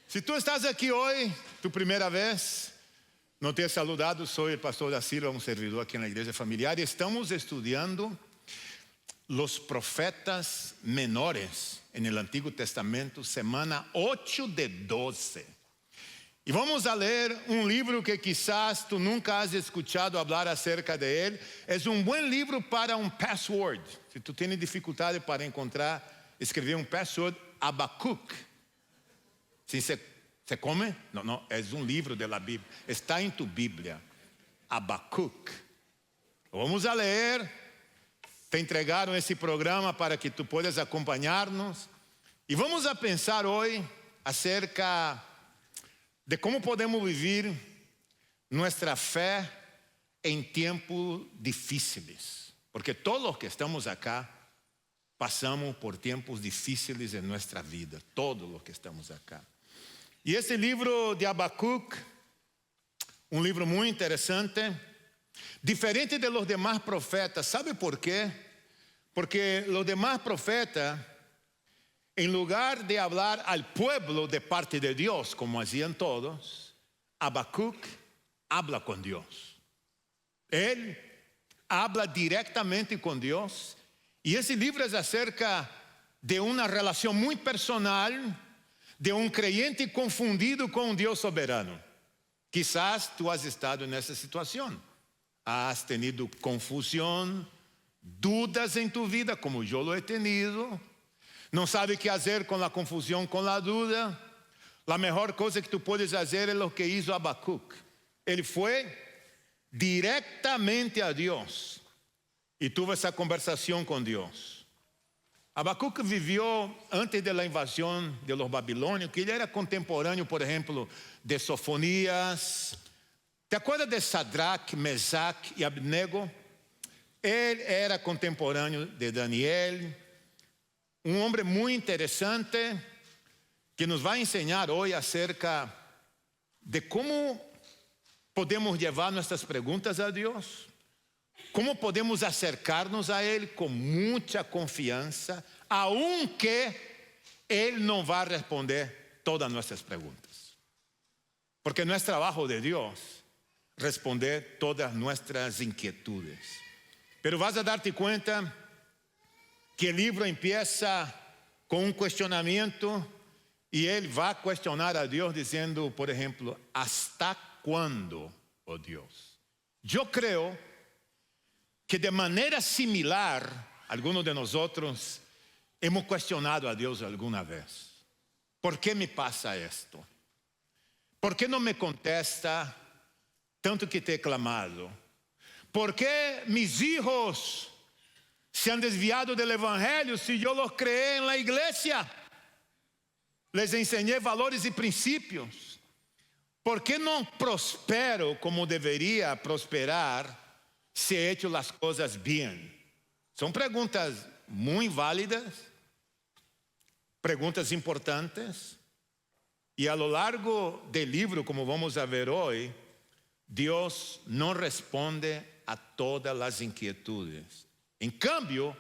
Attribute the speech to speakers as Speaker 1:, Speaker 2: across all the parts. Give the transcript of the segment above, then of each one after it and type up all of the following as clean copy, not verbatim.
Speaker 1: Si tú estás aquí hoy, tu primera vez, no te he saludado, soy el pastor da Silva, un servidor aquí en la iglesia familiar, y estamos estudiando los profetas menores en el Antiguo Testamento, semana 8 de 12. Y vamos a leer un libro que quizás tú nunca has escuchado hablar acerca de él. Es un buen libro para un password. Si tú tienes dificultad para encontrar, escribir un password, Habacuc. Si se come? No, es un libro de la Biblia. Está en tu Biblia. Habacuc. Vamos a leer. Te entregaron esse programa para que tu puedas acompanhar-nos. E vamos a pensar hoje acerca de como podemos viver nossa fé em tempos difíceis. Porque todos os que estamos acá passamos por tempos difíceis em nossa vida. Todos os que estamos acá. E esse livro de Habacuc, um livro muito interessante, diferente de los demás profetas. ¿Sabe por qué? Porque los demás profetas, en lugar de hablar al pueblo de parte de Dios, como hacían todos, Habacuc habla con Dios. Él habla directamente con Dios. Y ese libro es acerca de una relación muy personal de un creyente confundido con un Dios soberano. Quizás tú has estado en esa situación. Has tenido confusión, dudas en tu vida, como yo lo he tenido. No sabe qué hacer con la confusión, con la duda. La mejor cosa que tú puedes hacer es lo que hizo Habacuc. Él fue directamente a Dios y tuvo esa conversación con Dios. Habacuc vivió antes de la invasión de los babilonios, que él era contemporáneo, por ejemplo, de Sofonías. ¿Te acuerdas de Sadrach, Mesach y Abednego? Él era contemporáneo de Daniel, un hombre muy interesante que nos va a enseñar hoy acerca de cómo podemos llevar nuestras preguntas a Dios, cómo podemos acercarnos a Él con mucha confianza, aunque Él no va a responder todas nuestras preguntas. Porque no es trabajo de Dios responder todas nuestras inquietudes. Pero vas a darte cuenta que el libro empieza con un cuestionamiento y él va a cuestionar a Dios diciendo, por ejemplo, ¿hasta cuándo, oh Dios? Yo creo que de manera similar, algunos de nosotros hemos cuestionado a Dios alguna vez. ¿Por qué me pasa esto? ¿Por qué no me contesta tanto que te he clamado? ¿Por qué mis hijos se han desviado del evangelio si yo los creé en la iglesia? Les enseñé valores y principios. ¿Por qué no prospero como debería prosperar si he hecho las cosas bien? Son preguntas muy válidas, preguntas importantes. Y a lo largo del libro, como vamos a ver hoy, Dios no responde a todas las inquietudes. En cambio,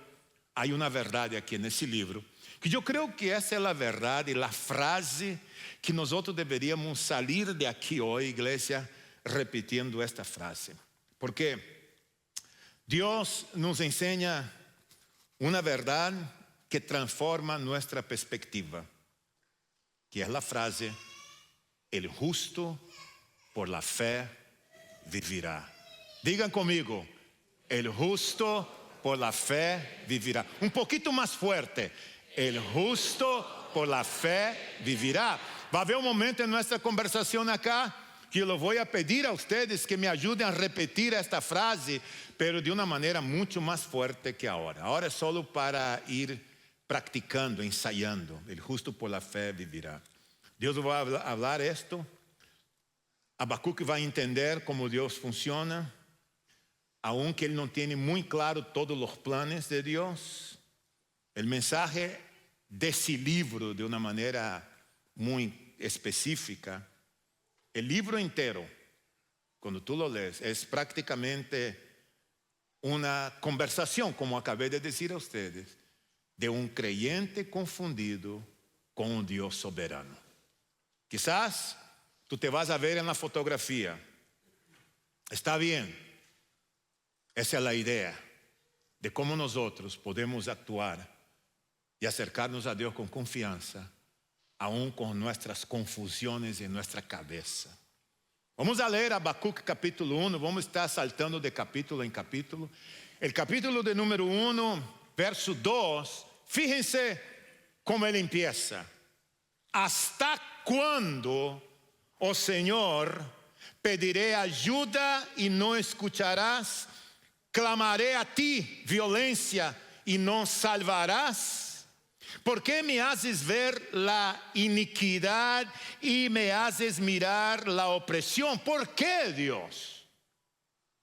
Speaker 1: hay una verdad aquí en ese libro, que yo creo que esa es la verdad y la frase que nosotros deberíamos salir de aquí hoy, iglesia, repitiendo esta frase. Porque Dios nos enseña una verdad que transforma nuestra perspectiva, que es la frase, el justo por la fe vivirá. Digan conmigo, el justo por la fe vivirá. Un poquito más fuerte, el justo por la fe vivirá. Va a haber un momento en nuestra conversación acá que yo voy a pedir a ustedes que me ayuden a repetir esta frase, pero de una manera mucho más fuerte que ahora. Ahora es solo para ir practicando, ensayando. El justo por la fe vivirá. Dios va a hablar esto. Habacuc va a entender cómo Dios funciona, aunque él no tiene muy claro todos los planes de Dios. El mensaje de ese libro, de una manera muy específica, el libro entero, cuando tú lo lees, es prácticamente una conversación, como acabé de decir a ustedes, de un creyente confundido con un Dios soberano. Quizás tú te vas a ver en la fotografía. Está bien. Esa es la idea de cómo nosotros podemos actuar y acercarnos a Dios con confianza, aún con nuestras confusiones en nuestra cabeza. Vamos a leer Habacuc capítulo 1, vamos a estar saltando de capítulo en capítulo. El capítulo de número 1, verso 2, fíjense cómo él empieza. ¿Hasta cuándo, oh Señor, pediré ayuda y no escucharás? Clamaré a ti violencia y no salvarás. ¿Por qué me haces ver la iniquidad y me haces mirar la opresión? ¿Por qué, Dios?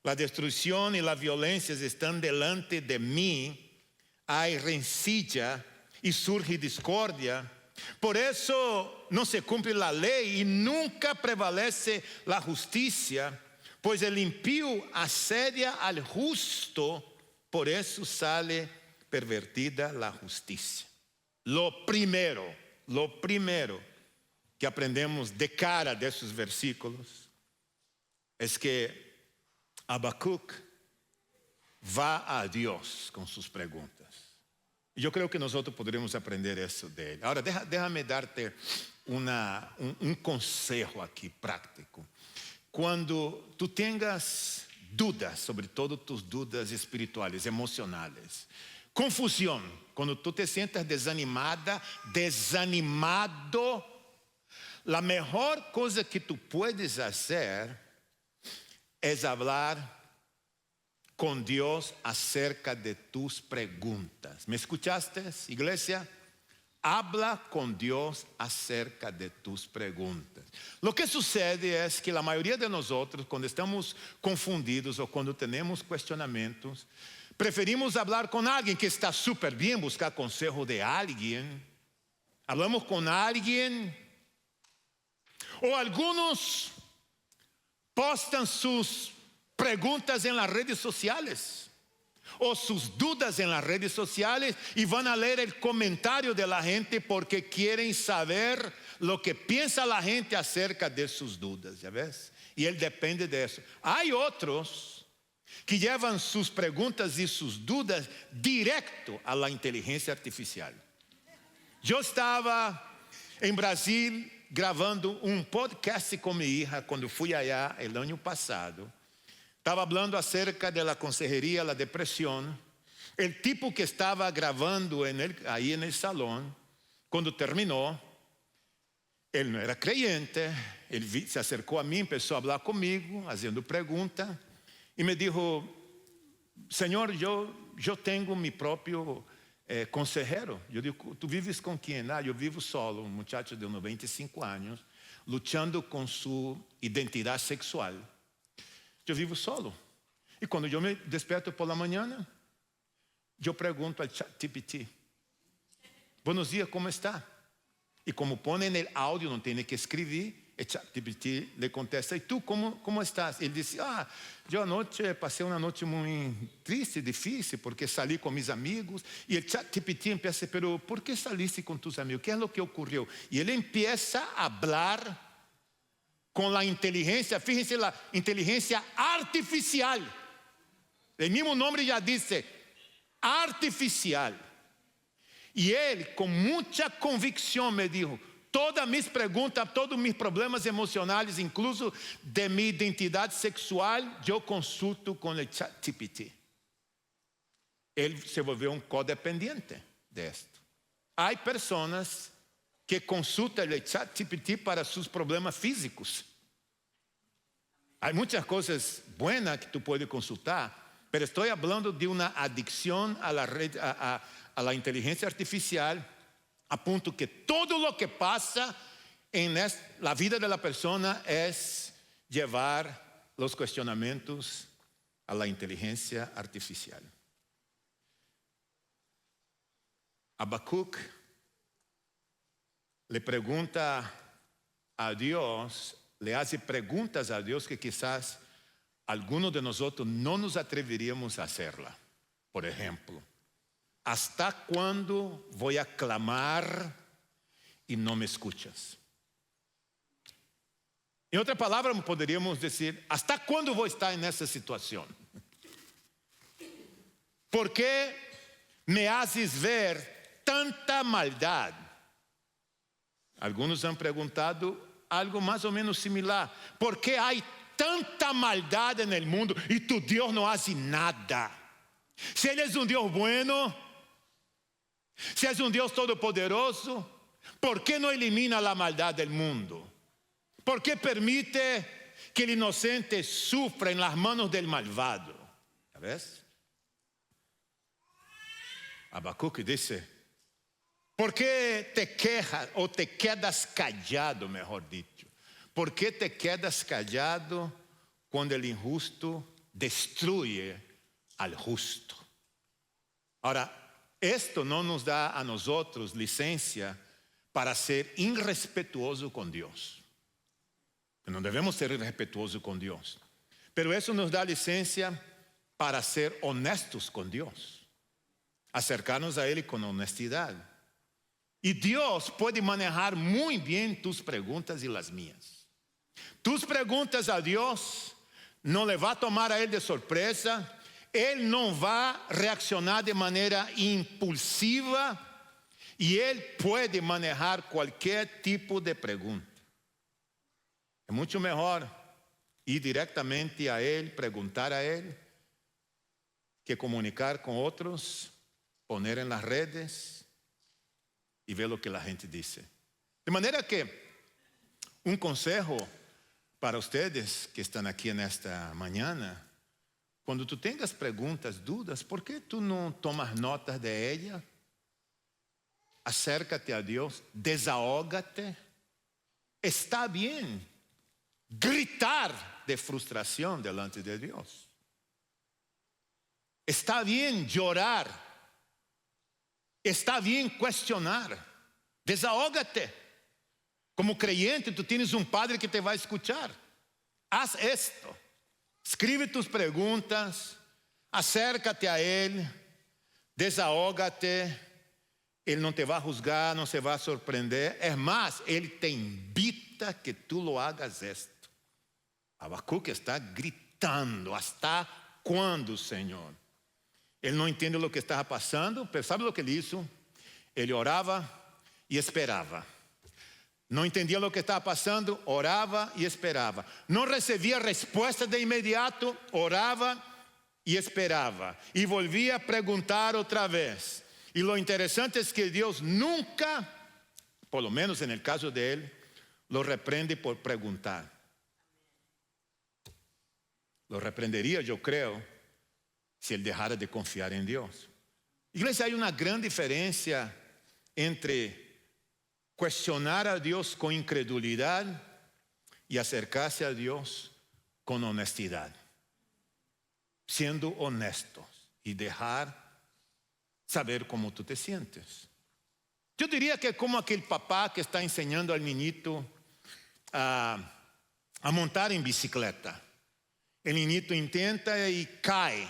Speaker 1: La destrucción y la violencia están delante de mí. Hay rencilla y surge discordia. Por eso no se cumple la ley y nunca prevalece la justicia, pues el impío asedia al justo, por eso sale pervertida la justicia. Lo primero que aprendemos de cara de esos versículos es que Habacuc va a Dios con sus preguntas. Yo creo que nosotros podremos aprender eso de él. Ahora, déjame darte un consejo aquí práctico. Cuando tú tengas dudas, sobre todo tus dudas espirituales, emocionales, confusión, cuando tú te sientas desanimada, desanimado, la mejor cosa que tú puedes hacer es hablar con Dios acerca de tus preguntas. ¿Me escuchaste, iglesia? Habla con Dios acerca de tus preguntas. Lo que sucede es que la mayoría de nosotros, cuando estamos confundidos o cuando tenemos cuestionamientos, preferimos hablar con alguien que está súper bien, buscar consejo de alguien. Hablamos con alguien, o algunos postan sus preguntas en las redes sociales o sus dudas en las redes sociales y van a leer el comentario de la gente porque quieren saber lo que piensa la gente acerca de sus dudas, ¿ya ves? Y él depende de eso. Hay otros que llevan sus preguntas y sus dudas directo a la inteligencia artificial. Yo estaba en Brasil gravando un podcast con mi hija cuando fui allá el año pasado. Estaba hablando acerca de la consejería, la depresión. El tipo que estaba grabando ahí en el salón, cuando terminó, él no era creyente, él se acercó a mí, empezó a hablar conmigo, haciendo preguntas, y me dijo, Señor, yo tengo mi propio consejero. Yo digo, ¿tú vives con quién? Yo vivo solo, un muchacho de 95 años, luchando con su identidad sexual. Yo vivo solo. Y cuando yo me despierto por la mañana, yo pregunto al ChatGPT, buenos días, ¿cómo está? Y como pone en el audio, no tiene que escribir, el ChatGPT le contesta, ¿y tú cómo estás? Él dice, yo anoche pasé una noche muy triste, difícil, porque salí con mis amigos. Y el ChatGPT empieza, pero ¿por qué saliste con tus amigos? ¿Qué es lo que ocurrió? Y él empieza a hablar con la inteligencia, fíjense, la inteligencia artificial. El mismo nombre ya dice, artificial. Y él con mucha convicción me dijo, todas mis preguntas, todos mis problemas emocionales, incluso de mi identidad sexual, yo consulto con el ChatGPT. Él se volvió un codependiente de esto. Hay personas que consultan el ChatGPT para sus problemas físicos. Hay muchas cosas buenas que tú puedes consultar, pero estoy hablando de una adicción a la inteligencia artificial, a punto que todo lo que pasa en la vida de la persona es llevar los cuestionamientos a la inteligencia artificial. Habacuc le pregunta a Dios, le hace preguntas a Dios que quizás algunos de nosotros no nos atreveríamos a hacerla. Por ejemplo, ¿hasta cuándo voy a clamar y no me escuchas? Em outra palavra, poderíamos dizer: ¿hasta quando vou estar nessa situação? ¿Por que me haces ver tanta maldade? Alguns han perguntado algo mais ou menos similar. ¿Por que há tanta maldade no mundo e tu Deus não hace nada? Se Ele é Deus bueno, se é Deus todo-poderoso, ¿por que não elimina a maldade do mundo? ¿Por que permite que o inocente sufra em las manos del malvado? ¿Ves? Habacuc dice: ¿por que te quejas ou te quedas callado, mejor dicho? ¿Por que te quedas callado quando o injusto destruye al justo? Ahora, esto não nos dá a nosotros licencia para ser irrespetuoso com Deus. Não devemos ser irrespetuosos com Deus. Pero isso nos dá licencia para ser honestos com Deus. Acercarnos a Ele com honestidade. E Deus pode manejar muito bem tus perguntas e as minhas. Tus perguntas a Deus não le va a tomar a Ele de surpresa. Ele não vai reaccionar de maneira impulsiva. E Ele pode manejar qualquer tipo de pergunta. É muito melhor ir diretamente a Ele, perguntar a Ele, que comunicar com outros, poner en las redes y ver lo que la gente dice. De manera que un consejo para ustedes que están aquí en esta mañana: cuando tú tengas preguntas, dudas, ¿por qué tú no tomas notas de ella? Acércate a Dios, desahógate. Está bien gritar de frustración delante de Dios. Está bien llorar. Está bien cuestionar. Desahógate. Como creyente, tú tienes un padre que te va a escuchar. Haz esto. Escribe tus preguntas. Acércate a Él. Desahógate. Él no te va a juzgar, no se va a sorprender. Es más, Él te invita que tú lo hagas esto. Habacuc está gritando: ¿hasta cuándo, Señor? Ele não entende o que estava passando, pero sabe o que ele hizo? Ele orava e esperava. Não entendia o que estava passando, orava e esperava. Não recebia resposta de imediato, orava e esperava. E volvia a perguntar outra vez. E lo interessante é que Deus nunca, por lo menos en el caso de él, lo reprende por preguntar. Lo reprenderia, eu creio, se ele dejara de confiar em Deus. Igreja, há uma grande diferença entre questionar a Deus com incredulidade e acercar-se a Deus com honestidade. Sendo honestos e deixar saber como tu te sientes. Eu diria que é como aquele papá que está ensinando ao menino a montar em bicicleta. O menino intenta e cai.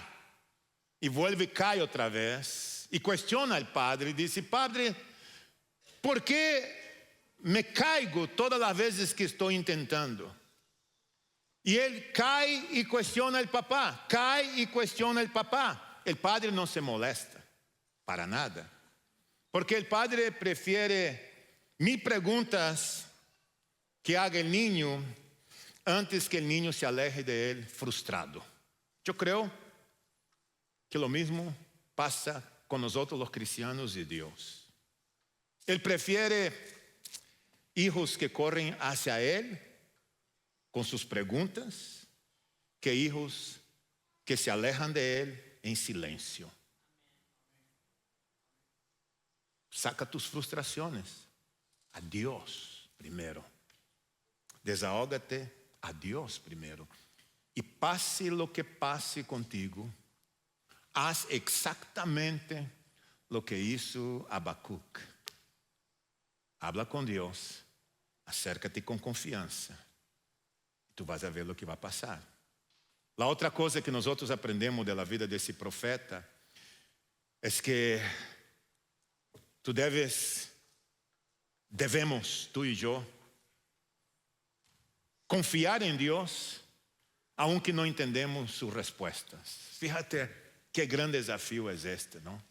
Speaker 1: E vuelve e cai outra vez. E questiona ao padre e diz: Padre, por que me caigo todas as vezes que estou intentando? E ele cai e questiona o papá. Cai e questiona o papá. O padre não se molesta para nada. Porque o padre prefere 1000 perguntas que haga o niño antes que o niño se aleje de ele frustrado. Eu creio que lo mismo pasa con nosotros los cristianos y Dios. Él prefiere hijos que corren hacia Él con sus preguntas que hijos que se alejan de Él en silencio. Saca tus frustraciones a Dios primero. Desahógate a Dios primero. Y pase lo que pase contigo, haz exactamente lo que hizo Habacuc. Habla con Dios, acércate con confianza. Tú vas a ver lo que va a pasar. La otra cosa que nosotros aprendemos de la vida de ese profeta es que debemos, tú y yo, confiar en Dios, aunque no entendemos sus respuestas. Fíjate qué gran desafío es este, ¿no?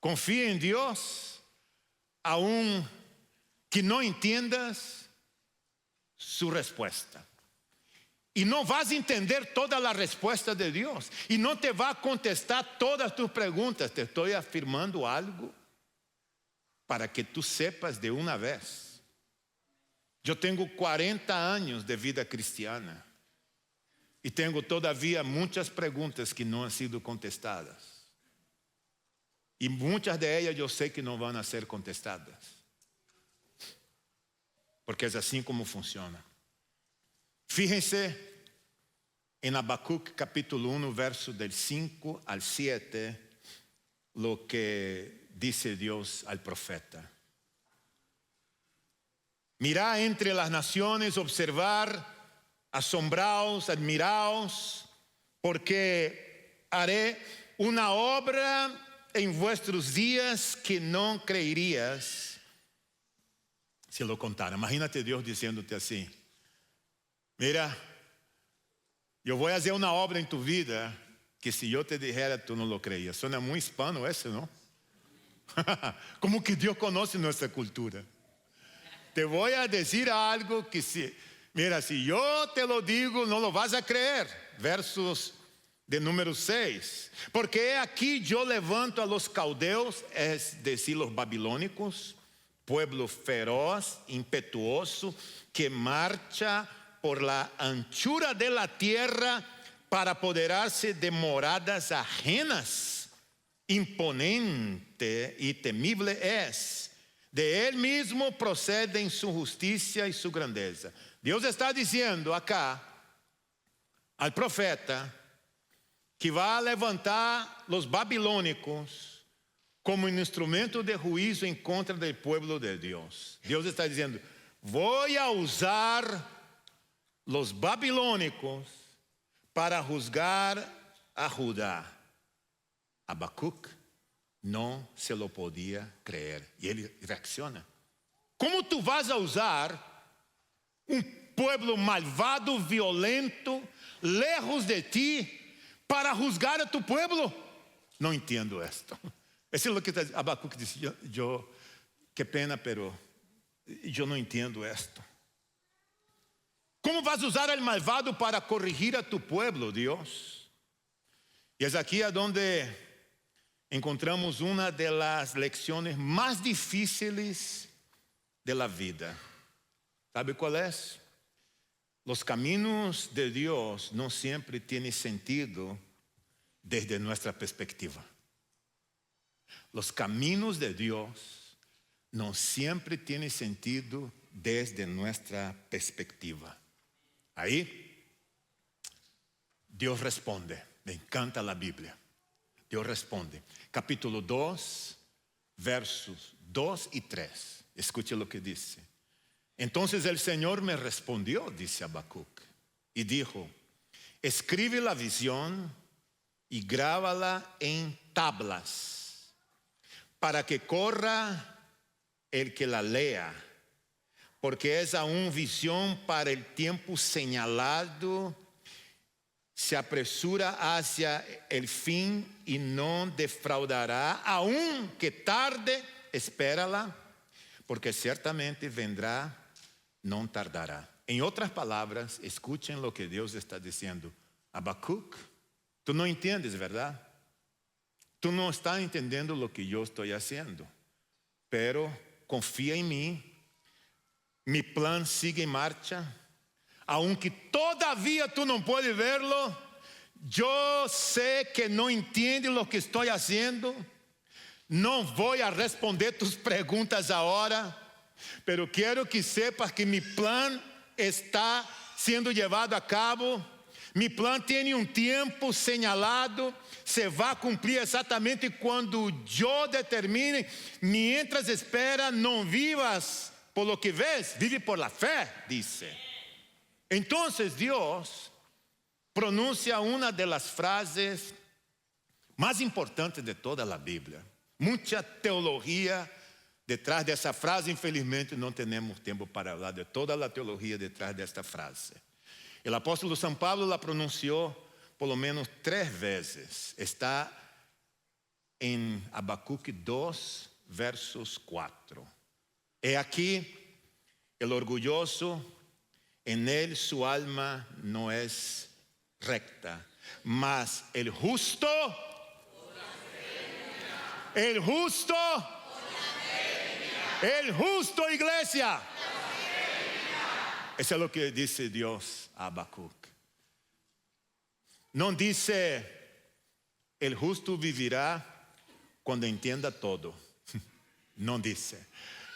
Speaker 1: Confía en Dios, aun que no entiendas su respuesta. Y no vas a entender toda la respuesta de Dios. Y no te va a contestar todas tus preguntas. Te estoy afirmando algo para que tú sepas de una vez. Yo tengo 40 años de vida cristiana. Y tengo todavía muchas preguntas que no han sido contestadas. Y muchas de ellas yo sé que no van a ser contestadas. Porque es así como funciona. Fíjense en Habacuc capítulo 1, verso del 5 al 7, lo que dice Dios al profeta. Mirad entre las naciones, observar, asombraos, admiraos, porque haré una obra en vuestros días que no creerías si lo contara. Imagínate Dios diciéndote así: mira, yo voy a hacer una obra en tu vida que si yo te dijera tú no lo creías. Suena muy hispano eso, ¿no? Como que Dios conoce nuestra cultura. Te voy a decir algo que mira, si yo te lo digo no lo vas a creer. Versos de número 6. Porque aquí yo levanto a los caldeos, es decir, los babilónicos, pueblo feroz, impetuoso, que marcha por la anchura de la tierra para apoderarse de moradas ajenas. Imponente y temible es. De él mismo proceden su justicia y su grandeza. Dios está diciendo acá al profeta que va a levantar los babilónicos como un instrumento de juicio en contra del pueblo de Dios. Dios está diciendo: voy a usar los babilónicos para juzgar a Judá. Habacuc no se lo podía creer. Y él reacciona: ¿cómo tú vas a usar un pueblo malvado, violento, lejos de ti, para juzgar a tu pueblo? No entiendo esto. Eso es lo que Habacuc dice: yo, qué pena, pero yo no entiendo esto. ¿Cómo vas a usar al malvado para corregir a tu pueblo, Dios? Y es aquí a donde encontramos una de las lecciones más difíciles de la vida. ¿Sabe cuál es? Los caminos de Dios no siempre tienen sentido desde nuestra perspectiva. Los caminos de Dios no siempre tienen sentido desde nuestra perspectiva. Ahí Dios responde. Me encanta la Biblia. Dios responde. Capítulo 2, versos 2 y 3. Escuche lo que dice. Entonces el Señor me respondió, dice Habacuc, y dijo: escribe la visión y grábala en tablas, para que corra el que la lea, porque es aún visión para el tiempo señalado. Se apresura hacia el fin y no defraudará, aunque tarde, espérala, porque ciertamente vendrá, no tardará. En otras palabras, escuchen lo que Dios está diciendo. Habacuc, tú no entiendes, ¿verdad? Tú no estás entendiendo lo que yo estoy haciendo, pero confía en mí. Mi plan sigue en marcha. Aunque todavía tú no puedes verlo, yo sé que no entiendes lo que estoy haciendo. No voy a responder tus preguntas ahora, pero quiero que sepas que mi plan está siendo llevado a cabo. Mi plan tiene un tiempo señalado, se va a cumplir exactamente cuando yo determine. Mientras espera, no vivas por lo que ves, vive por la fe, dice. Entonces Dios pronuncia una de las frases más importantes de toda la Biblia. Mucha teología detrás de esa frase. Infelizmente no tenemos tiempo para hablar de toda la teología detrás de esta frase. El apóstolo San Pablo la pronunció por lo menos 3 veces. Está en Habacuc 2, versos 4. He aquí el orgulloso, en él su alma no es recta, mas el justo, iglesia. Eso es lo que dice Dios a Habacuc. No dice el justo vivirá cuando entienda todo. No dice.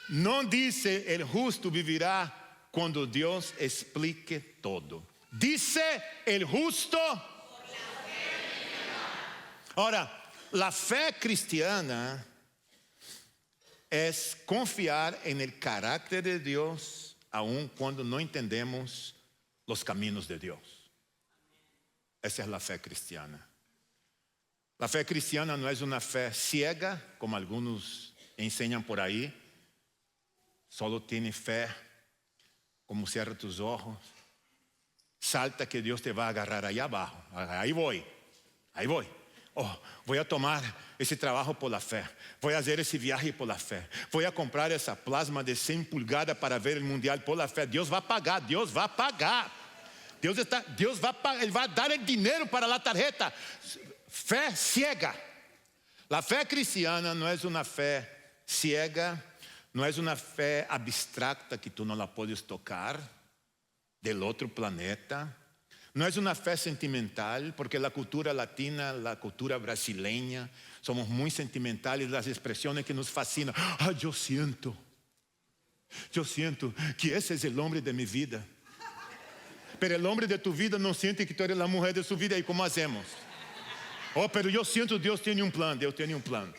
Speaker 1: No dice el justo vivirá cuando Dios explique todo. Dice el justo. Ahora, la fe cristiana es confiar en el carácter de Dios aun cuando no entendemos los caminos de Dios. Esa es la fe cristiana. La fe cristiana no es una fe ciega, como algunos enseñan por ahí. Solo tiene fe, como cierra tus ojos, salta que Dios te va a agarrar ahí abajo. Ahí voy. Oh, voy a tomar ese trabajo por la fe. Voy a hacer ese viaje por la fe. Voy a comprar esa plasma de 100 pulgadas para ver el mundial por la fe. Dios va a pagar. Él va a dar el dinero para la tarjeta. Fe ciega. La fe cristiana no es una fe ciega, no es una fe abstracta que tú no la puedes tocar del otro planeta. No es una fe sentimental, porque la cultura latina, la cultura brasileña, somos muy sentimentales, las expresiones que nos fascinan. Yo siento que ese es el hombre de mi vida. Pero el hombre de tu vida no siente que tú eres la mujer de su vida. ¿Y cómo hacemos? Pero yo siento Dios tiene un plan, Dios tiene un plan.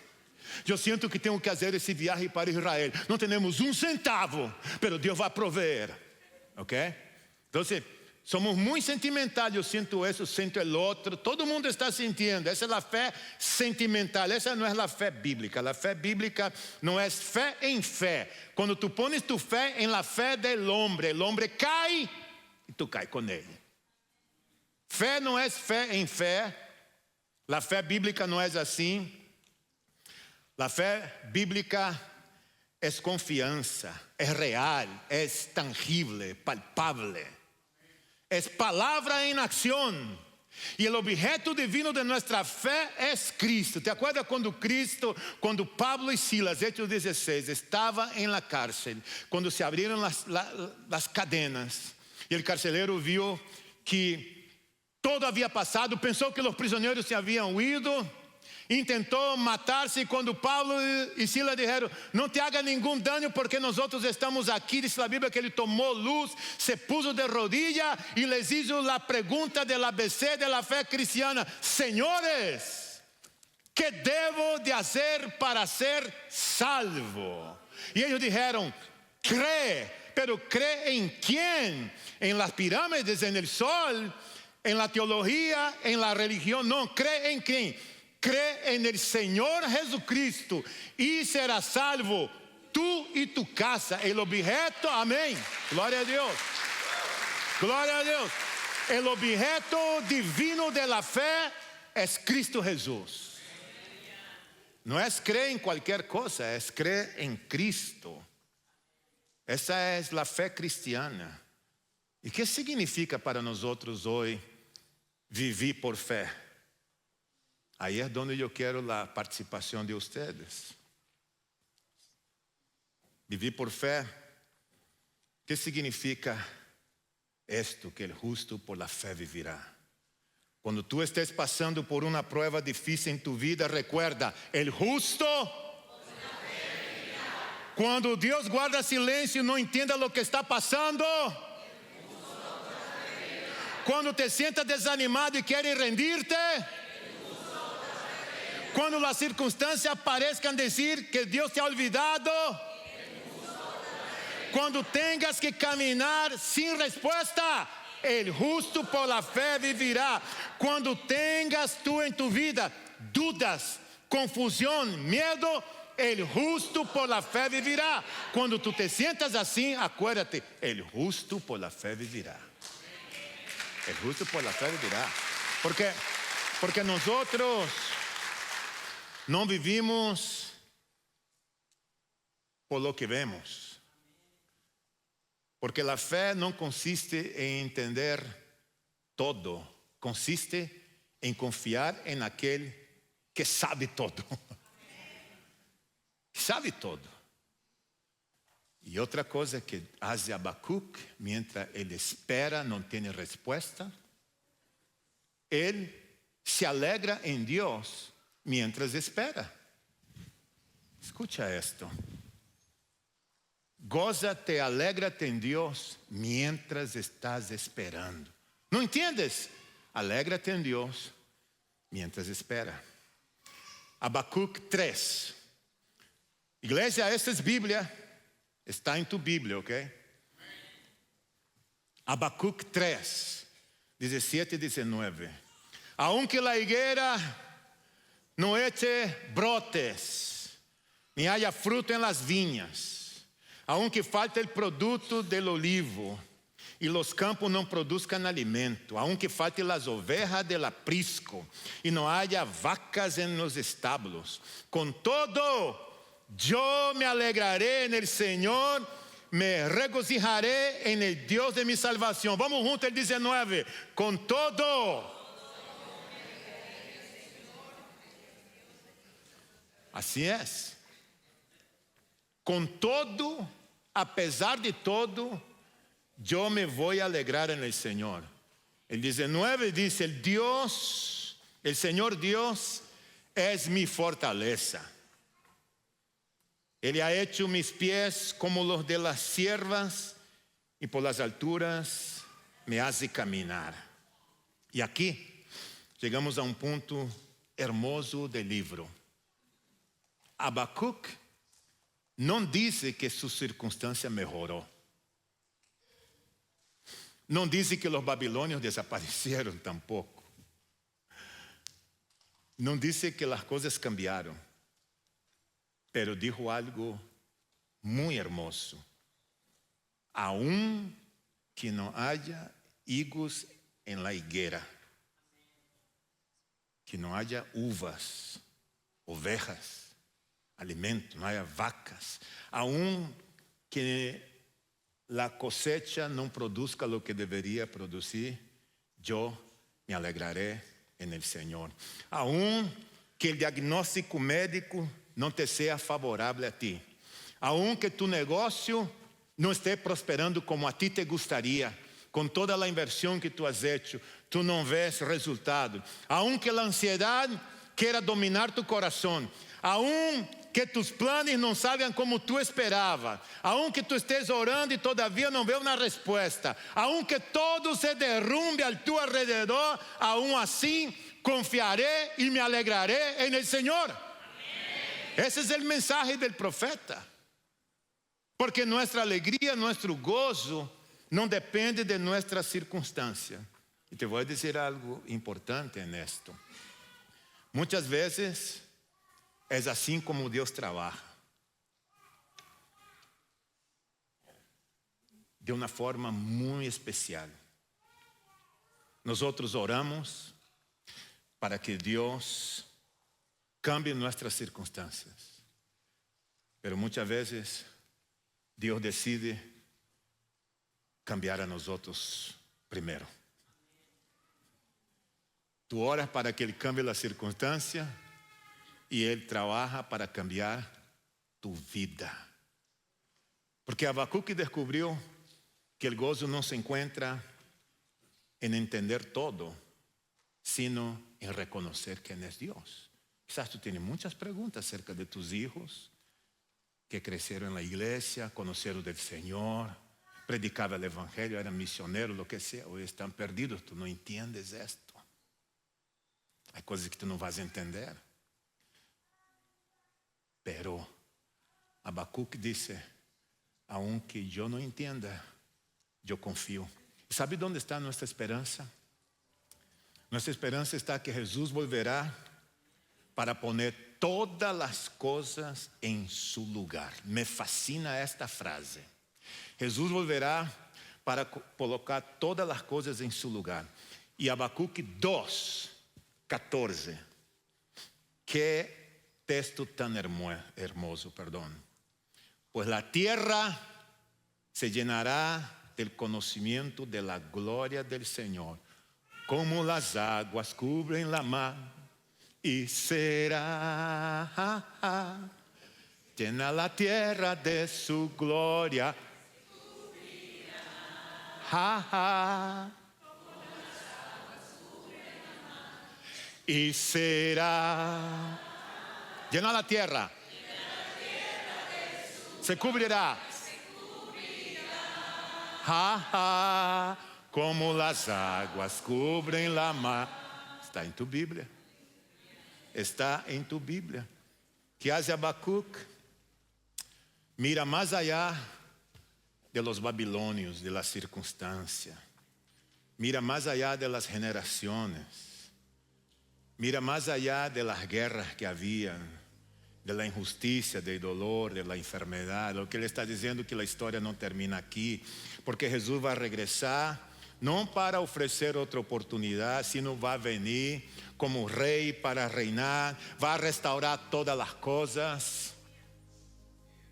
Speaker 1: Yo siento que tengo que hacer ese viaje para Israel. No tenemos un centavo, pero Dios va a proveer. ¿Ok? Entonces, somos muy sentimentales. Yo siento eso, siento el otro. Todo el mundo está sintiendo. Esa es la fe sentimental. Esa no es la fe bíblica. La fe bíblica no es fe en fe. Cuando tú pones tu fe en la fe del hombre, el hombre cae y tú caes con él. Fe no es fe en fe. La fe bíblica no es así. La fe bíblica es confianza, es real, es tangible, palpable. Es palabra en acción. Y el objeto divino de nuestra fe es Cristo. ¿Te acuerdas cuando Pablo y Silas, Hechos 16, estaban en la cárcel, cuando se abrieron las cadenas y el carcelero vio que todo había pasado, pensó que los prisioneros se habían huido, intentó matarse cuando Pablo y Silas dijeron, no te haga ningún daño porque nosotros estamos aquí. Dice la Biblia que él tomó luz, se puso de rodillas y les hizo la pregunta del ABC de la fe cristiana. Señores, ¿qué debo de hacer para ser salvo? Y ellos dijeron, cree, pero cree en quién, en las pirámides, en el sol, en la teología, en la religión. No, cree en quién. Cree en el Señor Jesucristo y serás salvo tú y tu casa. El objeto, amén. Gloria a Dios. Gloria a Dios. El objeto divino de la fe es Cristo Jesús. No es creer en cualquier cosa, es creer en Cristo. Esa es la fe cristiana. ¿Y qué significa para nosotros hoy vivir por fe? Ahí es donde yo quiero la participación de ustedes. Vivir por fe. ¿Qué significa esto? Que el justo por la fe vivirá. Cuando tú estés pasando por una prueba difícil en tu vida, recuerda, el justo por la fe vivirá. Cuando Dios guarda silencio y no entienda lo que está pasando, el justo por la fe vivirá. Cuando te sientas desanimado y quieres rendirte, cuando las circunstancias parezcan decir que Dios te ha olvidado, cuando tengas que caminar sin respuesta, el justo por la fe vivirá. Cuando tengas tú en tu vida dudas, confusión, miedo, el justo por la fe vivirá. Cuando tú te sientas así, acuérdate, el justo por la fe vivirá. El justo por la fe vivirá. Porque nosotros no vivimos por lo que vemos. Porque la fe no consiste en entender todo. Consiste en confiar en aquel que sabe todo. Sabe todo. Y otra cosa que hace Habacuc, mientras él espera, no tiene respuesta, él se alegra en Dios mientras espera. Escucha esto. Gózate, alégrate en Dios mientras estás esperando. ¿No entiendes? Alégrate en Dios mientras espera. Habacuc 3. Iglesia, esta es Biblia. Está en tu Biblia, ¿ok? Habacuc 3, 17 y 19. Aunque la higuera no eche brotes, ni haya fruto en las viñas, aunque falte el producto del olivo, y los campos no produzcan alimento, aunque falte las ovejas del aprisco, y no haya vacas en los establos, con todo, yo me alegraré en el Señor, me regocijaré en el Dios de mi salvación. Vamos juntos el 19. Con todo. Así es. Con todo, a pesar de todo, yo me voy a alegrar en el Señor. El 19 dice, el Señor Dios es mi fortaleza. Él ha hecho mis pies como los de las ciervas y por las alturas me hace caminar. Y aquí llegamos a un punto hermoso del libro. Habacuc no dice que su circunstancia mejoró. No dice que los babilonios desaparecieron tampoco. No dice que las cosas cambiaron. Pero dijo algo muy hermoso. Aun que no haya higos en la higuera, que no haya uvas, ovejas, alimento, no haya vacas, aun que la cosecha no produzca lo que debería producir, yo me alegraré en el Señor. Aun que el diagnóstico médico no te sea favorable a ti, aunque tu negocio no esté prosperando como a ti te gustaría, con toda la inversión que tú has hecho, tú no ves resultado, aunque la ansiedad quiera dominar tu corazón, aunque tus planes no salgan como tú esperabas, aunque tú estés orando y todavía no veo una respuesta, aunque todo se derrumbe a tu alrededor, aún así confiaré y me alegraré en el Señor. Ese es el mensaje del profeta. Porque nuestra alegría, nuestro gozo, no depende de nuestra circunstancia. Y te voy a decir algo importante en esto. Muchas veces es así como Dios trabaja. De una forma muy especial. Nosotros oramos para que Dios cambie nuestras circunstancias. Pero muchas veces Dios decide cambiar a nosotros primero. Tú oras para que Él cambie la circunstancia y Él trabaja para cambiar tu vida. Porque Habacuc descubrió que el gozo no se encuentra en entender todo, sino en reconocer quién es Dios. Quizás tú tienes muchas preguntas acerca de tus hijos que crecieron en la iglesia, conocieron del Señor, predicaban el evangelio, eran misioneros, lo que sea. Hoy están perdidos, tú no entiendes esto. Hay cosas que tú no vas a entender. Pero Habacuc dice, aunque yo no entienda, yo confío. ¿Sabe dónde está nuestra esperanza? Nuestra esperanza está que Jesús volverá para poner todas las cosas en su lugar. Me fascina esta frase. Jesús volverá para colocar todas as coisas em seu lugar. E Abacuque 2, 14. Que texto tão hermoso, perdão. Pues la tierra se llenará del conocimiento de la gloria del Señor, como las aguas cubren la mar, y será llena la tierra de su gloria. Y será llena la tierra. Se cubrirá. Como las aguas cubren la mar. Está en tu Biblia. Está en tu Biblia. ¿Qué hace Habacuc? Mira más allá de los babilonios, de la circunstancia. Mira más allá de las generaciones. Mira más allá de las guerras que había, de la injusticia, del dolor, de la enfermedad. Lo que ele está dizendo é que a história não termina aqui, porque Jesus vai regressar, não para oferecer outra oportunidade, sino vai venir como rei para reinar, vai restaurar todas as coisas,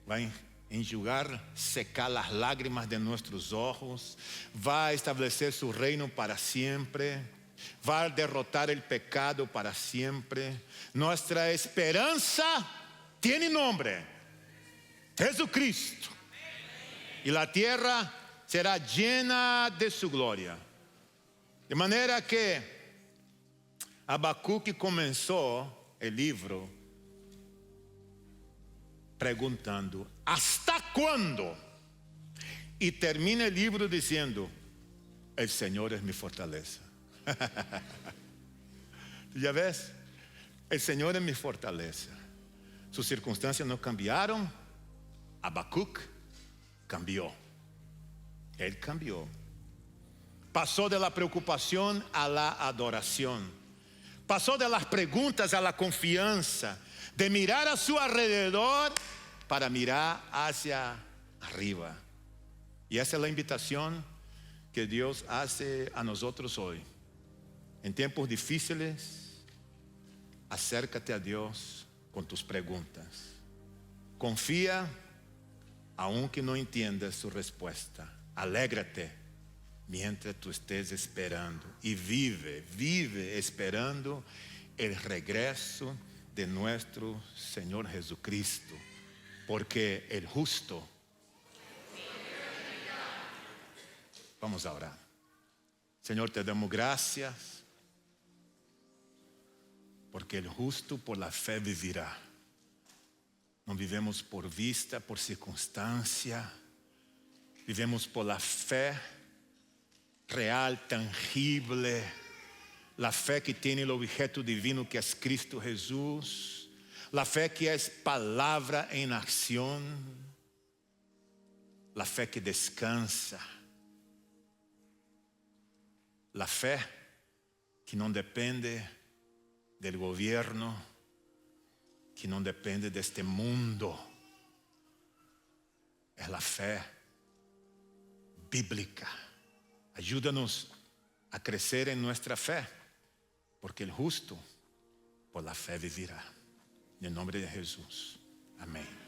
Speaker 1: vai enjugar, secar as lágrimas de nossos olhos, vai estabelecer su reino para sempre, vai derrotar o pecado para sempre. Nossa esperança tiene nombre, Jesucristo. Y la tierra será llena de su gloria. De manera que Habacuque comenzó el libro preguntando, ¿hasta cuándo? Y termina el libro diciendo, el Señor es mi fortaleza. ¿Ya ves? El Señor es mi fortaleza. Sus circunstancias no cambiaron. Habacuc cambió. Él cambió. Pasó de la preocupación a la adoración. Pasó de las preguntas a la confianza. De mirar a su alrededor para mirar hacia arriba. Y esa es la invitación que Dios hace a nosotros hoy. En tiempos difíciles, acércate a Dios con tus preguntas. Confía, aunque no entiendas su respuesta. Alégrate mientras tú estés esperando. Y vive esperando el regreso de nuestro Señor Jesucristo. Porque el justo. Vamos a orar. Señor, te damos gracias. Porque el justo por la fe vivirá. No vivemos por vista, por circunstancia. Vivemos por la fe real, tangible. La fe que tiene el objeto divino que es Cristo Jesús. La fe que es palabra en acción. La fe que descansa. La fe que no depende del gobierno, que no depende de este mundo. Es la fe bíblica. Ayúdanos a crecer en nuestra fe, porque el justo por la fe vivirá. En el nombre de Jesús. Amén.